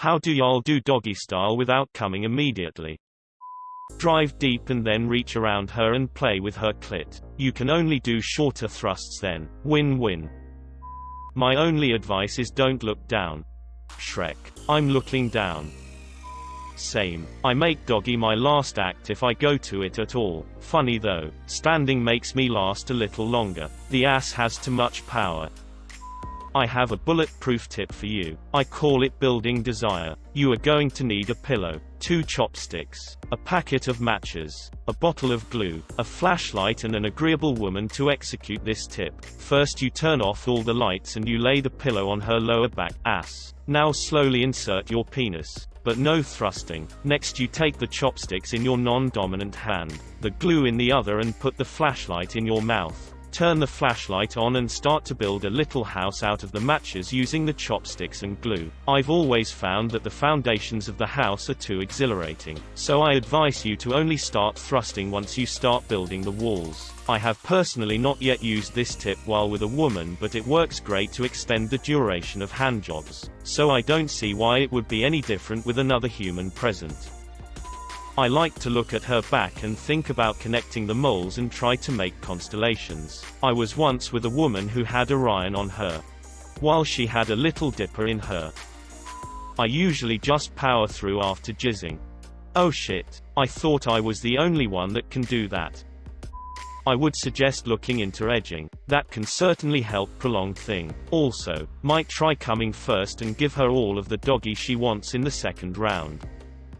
How do y'all do doggy style without coming immediately? Drive deep and then reach around her and play with her clit. You can only do shorter thrusts then. Win-win. My only advice is don't look down. Shrek. I'm looking down. Same. I make doggy my last act if I go to it at all. Funny though, standing makes me last a little longer. The ass has too much power. I have a bulletproof tip for you. I call it building desire. You are going to need a pillow, 2 chopsticks, a packet of matches, a bottle of glue, a flashlight and an agreeable woman to execute this tip. First you turn off all the lights and you lay the pillow on her lower back, ass. Now slowly insert your penis. But no thrusting. Next you take the chopsticks in your non-dominant hand, the glue in the other and put the flashlight in your mouth. Turn the flashlight on and start to build a little house out of the matches using the chopsticks and glue. I've always found that the foundations of the house are too exhilarating, so I advise you to only start thrusting once you start building the walls. I have personally not yet used this tip while with a woman, but it works great to extend the duration of handjobs, so I don't see why it would be any different with another human present. I like to look at her back and think about connecting the moles and try to make constellations. I was once with a woman who had Orion on her, while she had a little dipper in her. I usually just power through after jizzing. Oh shit, I thought I was the only one that can do that. I would suggest looking into edging. That can certainly help prolong thing. Also, might try coming first and give her all of the doggy she wants in the second round.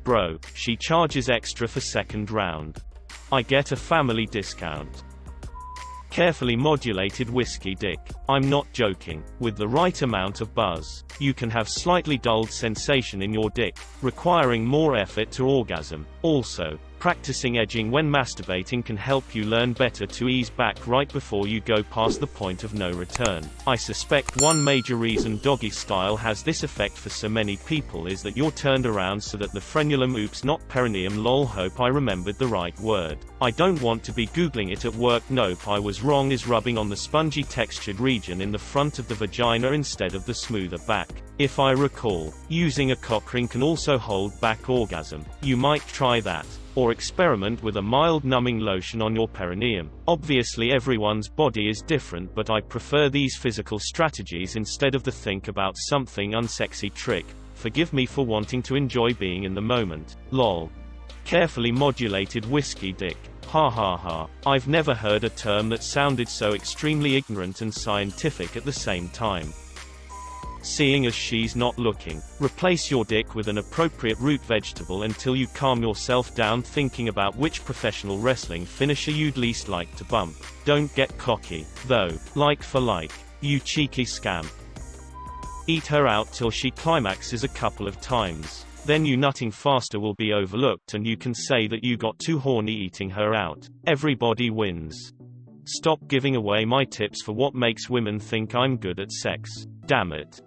Bro, she charges extra for second round. I get a family discount. Carefully modulated whiskey dick. I'm not joking. With the right amount of buzz, you can have slightly dulled sensation in your dick, requiring more effort to orgasm. Also, practicing edging when masturbating can help you learn better to ease back right before you go past the point of no return. I suspect one major reason doggy style has this effect for so many people is that you're turned around so that the frenulum, oops not perineum, lol, hope I remembered the right word. I don't want to be googling it at work, nope I was wrong, is rubbing on the spongy textured region in the front of the vagina instead of the smoother back. If I recall, using a cock ring can also hold back orgasm. You might try that. Or experiment with a mild numbing lotion on your perineum. Obviously everyone's body is different, but I prefer these physical strategies instead of the think about something unsexy trick. Forgive me for wanting to enjoy being in the moment. Lol. Carefully modulated whiskey dick. Ha ha ha. I've never heard a term that sounded so extremely ignorant and scientific at the same time. Seeing as she's not looking. Replace your dick with an appropriate root vegetable until you calm yourself down thinking about which professional wrestling finisher you'd least like to bump. Don't get cocky, though, like for like. You cheeky scamp. Eat her out till she climaxes a couple of times. Then you nutting faster will be overlooked and you can say that you got too horny eating her out. Everybody wins. Stop giving away my tips for what makes women think I'm good at sex. Damn it.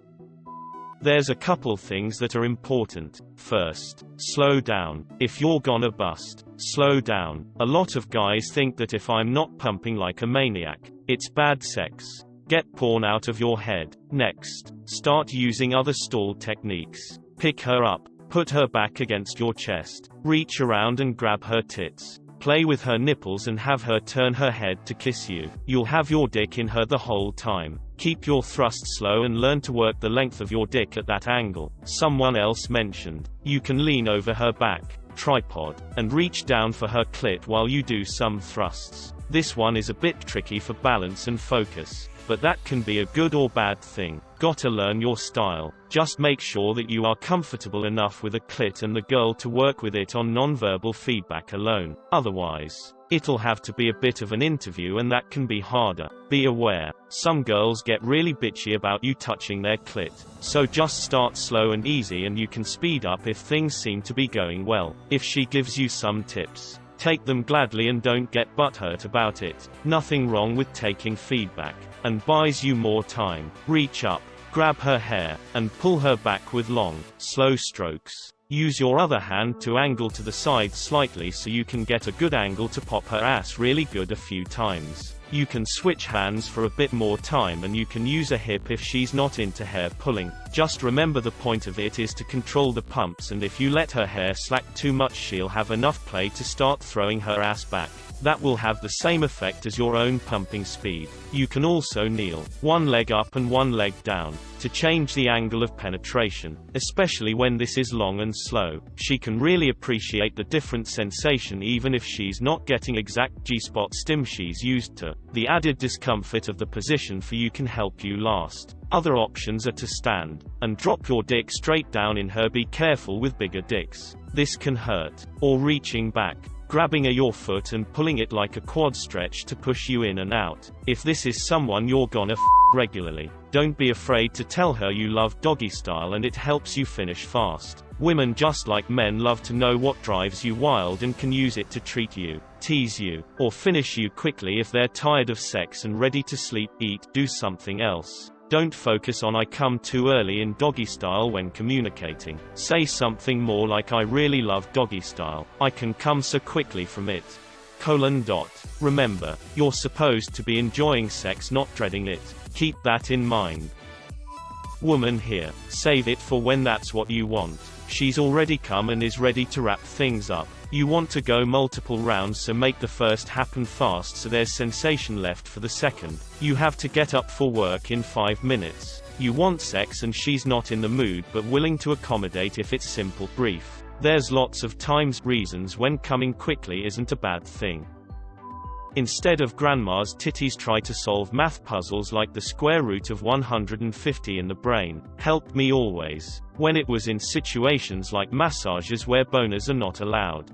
There's a couple things that are important. First, slow down. If you're gonna bust, slow down. A lot of guys think that if I'm not pumping like a maniac, it's bad sex. Get porn out of your head. Next, start using other stall techniques. Pick her up, put her back against your chest, reach around and grab her tits. Play with her nipples and have her turn her head to kiss you. You'll have your dick in her the whole time. Keep your thrust slow and learn to work the length of your dick at that angle. Someone else mentioned, you can lean over her back, tripod, and reach down for her clit while you do some thrusts. This one is a bit tricky for balance and focus, but that can be a good or bad thing. Gotta learn your style. Just make sure that you are comfortable enough with a clit and the girl to work with it on non-verbal feedback alone. Otherwise, it'll have to be a bit of an interview and that can be harder. Be aware, some girls get really bitchy about you touching their clit. So just start slow and easy and you can speed up if things seem to be going well. If she gives you some tips, take them gladly and don't get butthurt about it. Nothing wrong with taking feedback, and buys you more time. Reach up, grab her hair, and pull her back with long, slow strokes. Use your other hand to angle to the side slightly so you can get a good angle to pop her ass really good a few times. You can switch hands for a bit more time, and you can use a hip if she's not into hair pulling. Just remember the point of it is to control the pumps, and if you let her hair slack too much she'll have enough play to start throwing her ass back. That will have the same effect as your own pumping speed. You can also kneel, one leg up and one leg down, to change the angle of penetration, especially when this is long and slow. She can really appreciate the different sensation even if she's not getting exact G-spot stim she's used to. The added discomfort of the position for you can help you last. Other options are to stand and drop your dick straight down in her. Be careful with bigger dicks. This can hurt. Or reaching back, grabbing at your foot and pulling it like a quad stretch to push you in and out. If this is someone you're gonna regularly, don't be afraid to tell her you love doggy style and it helps you finish fast. Women, just like men, love to know what drives you wild and can use it to treat you, tease you, or finish you quickly if they're tired of sex and ready to sleep, eat, do something else. Don't focus on "I come too early" in doggy style when communicating. Say something more like "I really love doggy style. I can come so quickly from it." Remember, you're supposed to be enjoying sex, not dreading it. Keep that in mind. Woman here, save it for when that's what you want. She's already come and is ready to wrap things up. You want to go multiple rounds, so make the first happen fast so there's sensation left for the second. You have to get up for work in 5 minutes. You want sex and she's not in the mood but willing to accommodate if it's simple, brief. There's lots of reasons when coming quickly isn't a bad thing. Instead of grandma's titties, try to solve math puzzles like the square root of 150 in the brain. Helped me always. When it was in situations like massages where boners are not allowed.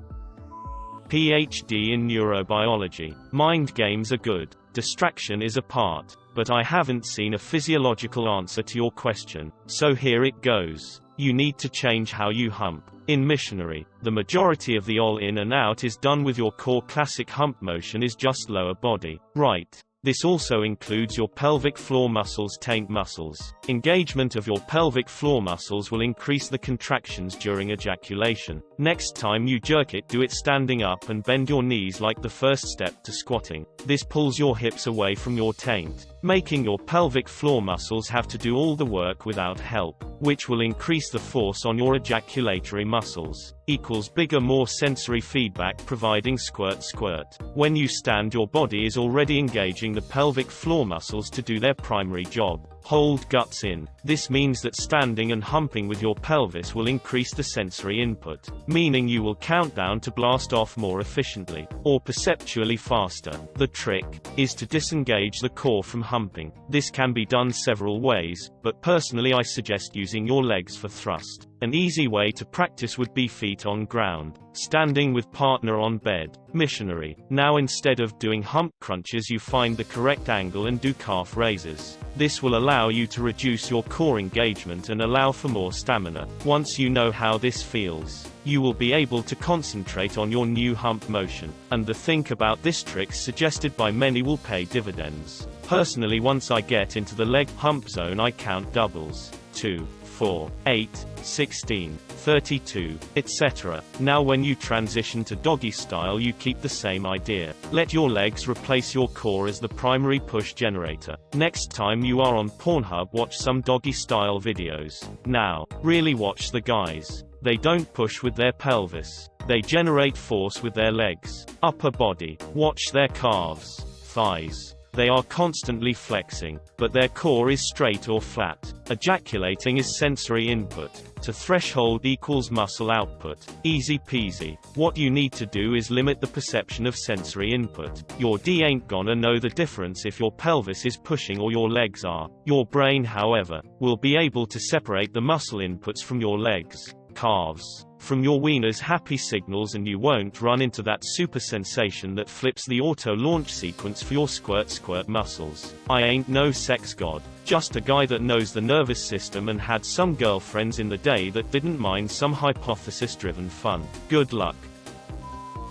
PhD in neurobiology. Mind games are good. Distraction is a part. But I haven't seen a physiological answer to your question. So here it goes. You need to change how you hump. In missionary, the majority of the all in and out is done with your core. Classic hump motion is just lower body. Right. This also includes your pelvic floor muscles, taint muscles. Engagement of your pelvic floor muscles will increase the contractions during ejaculation. Next time you jerk it, do it standing up and bend your knees like the first step to squatting. This pulls your hips away from your taint, making your pelvic floor muscles have to do all the work without help, which will increase the force on your ejaculatory muscles. Equals bigger, more sensory feedback, providing squirt squirt. When you stand, your body is already engaging the pelvic floor muscles to do their primary job. Hold guts in. This means that standing and humping with your pelvis will increase the sensory input, meaning you will count down to blast off more efficiently, or perceptually faster. The trick is to disengage the core from humping. This can be done several ways, but personally I suggest using your legs for thrust. An easy way to practice would be feet on ground, standing with partner on bed. Missionary. Now instead of doing hump crunches, you find the correct angle and do calf raises. This will allow you to reduce your core engagement and allow for more stamina. Once you know how this feels, you will be able to concentrate on your new hump motion, and the think about this trick suggested by many will pay dividends. Personally, once I get into the leg hump zone, I count doubles. 2, 4, 8, 16, 32, etc. Now when you transition to doggy style, you keep the same idea. Let your legs replace your core as the primary push generator. Next time you are on Pornhub, watch some doggy style videos. Now, really watch the guys. They don't push with their pelvis. They generate force with their legs. Upper body. Watch their calves, thighs. They are constantly flexing, but their core is straight or flat. Ejaculating is sensory input. To threshold equals muscle output. Easy peasy. What you need to do is limit the perception of sensory input. Your D ain't gonna know the difference if your pelvis is pushing or your legs are. Your brain, however, will be able to separate the muscle inputs from your legs, calves, from your wiener's happy signals, and you won't run into that super sensation that flips the auto launch sequence for your squirt muscles. I ain't no sex god, just a guy that knows the nervous system and had some girlfriends in the day that didn't mind some hypothesis driven fun. Good luck.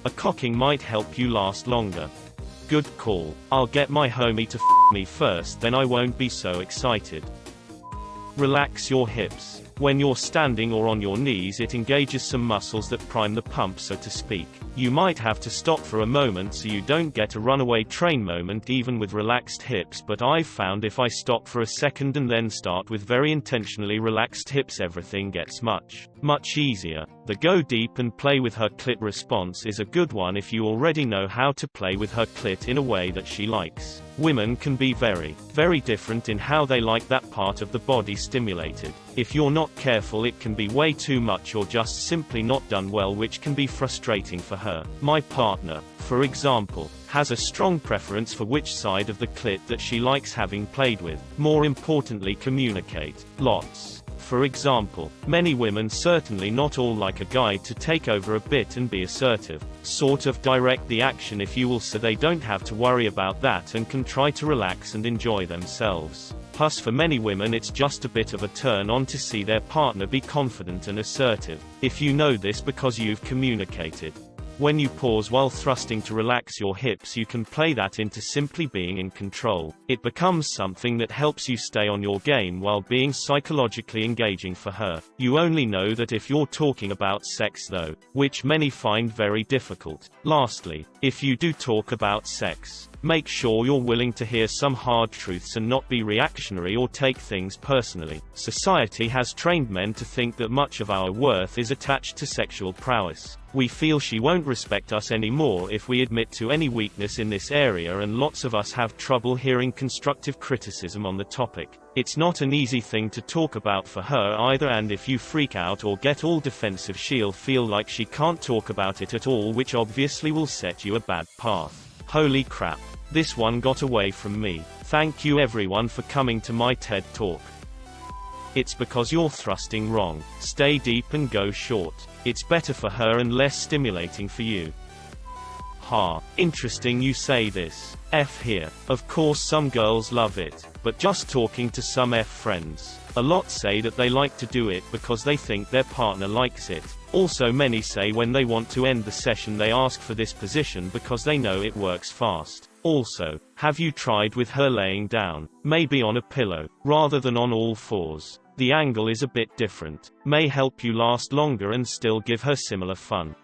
A cocking might help you last longer. Good call. I'll get my homie to me first, then I won't be so excited. Relax your hips. When you're standing or on your knees, it engages some muscles that prime the pump, so to speak. You might have to stop for a moment so you don't get a runaway train moment even with relaxed hips, but I've found if I stop for a second and then start with very intentionally relaxed hips, everything gets much easier. The go deep and play with her clit response is a good one if you already know how to play with her clit in a way that she likes. Women can be very different in how they like that part of the body stimulated. If you're not careful, it can be way too much or just simply not done well, which can be frustrating for her. My partner, for example, has a strong preference for which side of the clit that she likes having played with. More importantly, communicate lots. For example, many women, certainly not all, like a guy to take over a bit and be assertive. Sort of direct the action, if you will, so they don't have to worry about that and can try to relax and enjoy themselves. Plus, for many women, it's just a bit of a turn on to see their partner be confident and assertive. If you know this because you've communicated. When you pause while thrusting to relax your hips, you can play that into simply being in control. It becomes something that helps you stay on your game while being psychologically engaging for her. You only know that if you're talking about sex though, which many find very difficult. Lastly, if you do talk about sex, make sure you're willing to hear some hard truths and not be reactionary or take things personally. Society has trained men to think that much of our worth is attached to sexual prowess. We feel she won't respect us anymore if we admit to any weakness in this area, and lots of us have trouble hearing constructive criticism on the topic. It's not an easy thing to talk about for her either, and if you freak out or get all defensive, she'll feel like she can't talk about it at all, which obviously will set you a bad path. Holy crap. This one got away from me. Thank you everyone for coming to my TED Talk. It's because you're thrusting wrong. Stay deep and go short. It's better for her and less stimulating for you. Ha. Interesting you say this. F here. Of course some girls love it, but just talking to some F friends, a lot say that they like to do it because they think their partner likes it. Also, many say when they want to end the session they ask for this position because they know it works fast. Also, have you tried with her laying down? Maybe on a pillow, rather than on all fours. The angle is a bit different. May help you last longer and still give her similar fun.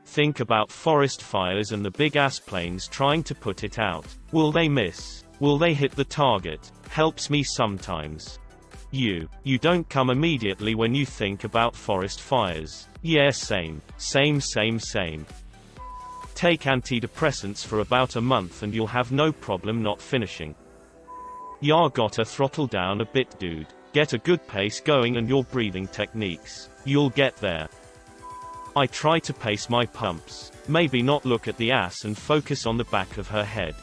Think about forest fires and the big ass planes trying to put it out. Will they miss? Will they hit the target? Helps me sometimes. You don't come immediately when you think about forest fires. Yeah, same. Take antidepressants for about a month and you'll have no problem not finishing. Ya gotta throttle down a bit, dude. Get a good pace going and your breathing techniques. You'll get there. I try to pace my pumps. Maybe not look at the ass and focus on the back of her head.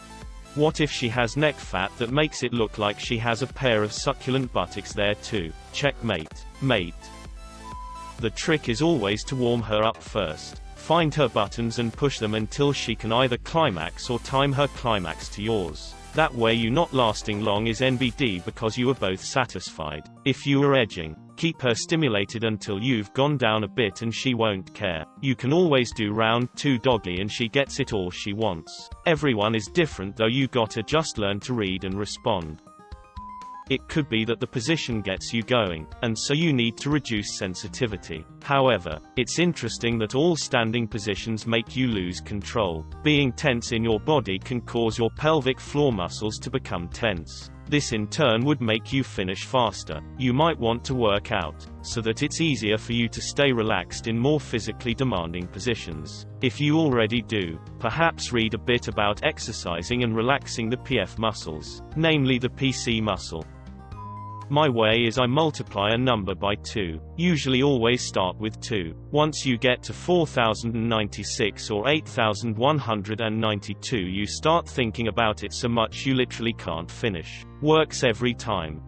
What if she has neck fat that makes it look like she has a pair of succulent buttocks there too? Checkmate. Mate. The trick is always to warm her up first. Find her buttons and push them until she can either climax or time her climax to yours. That way you not lasting long is NBD because you are both satisfied. If you are edging, keep her stimulated until you've gone down a bit and she won't care. You can always do round 2 doggy and she gets it all she wants. Everyone is different though, you gotta just learn to read and respond. It could be that the position gets you going, and so you need to reduce sensitivity. However, it's interesting that all standing positions make you lose control. Being tense in your body can cause your pelvic floor muscles to become tense. This in turn would make you finish faster. You might want to work out, so that it's easier for you to stay relaxed in more physically demanding positions. If you already do, perhaps read a bit about exercising and relaxing the PF muscles, namely the PC muscle. My way is I multiply a number by 2. Usually always start with 2. Once you get to 4096 or 8192, you start thinking about it so much you literally can't finish. Works every time.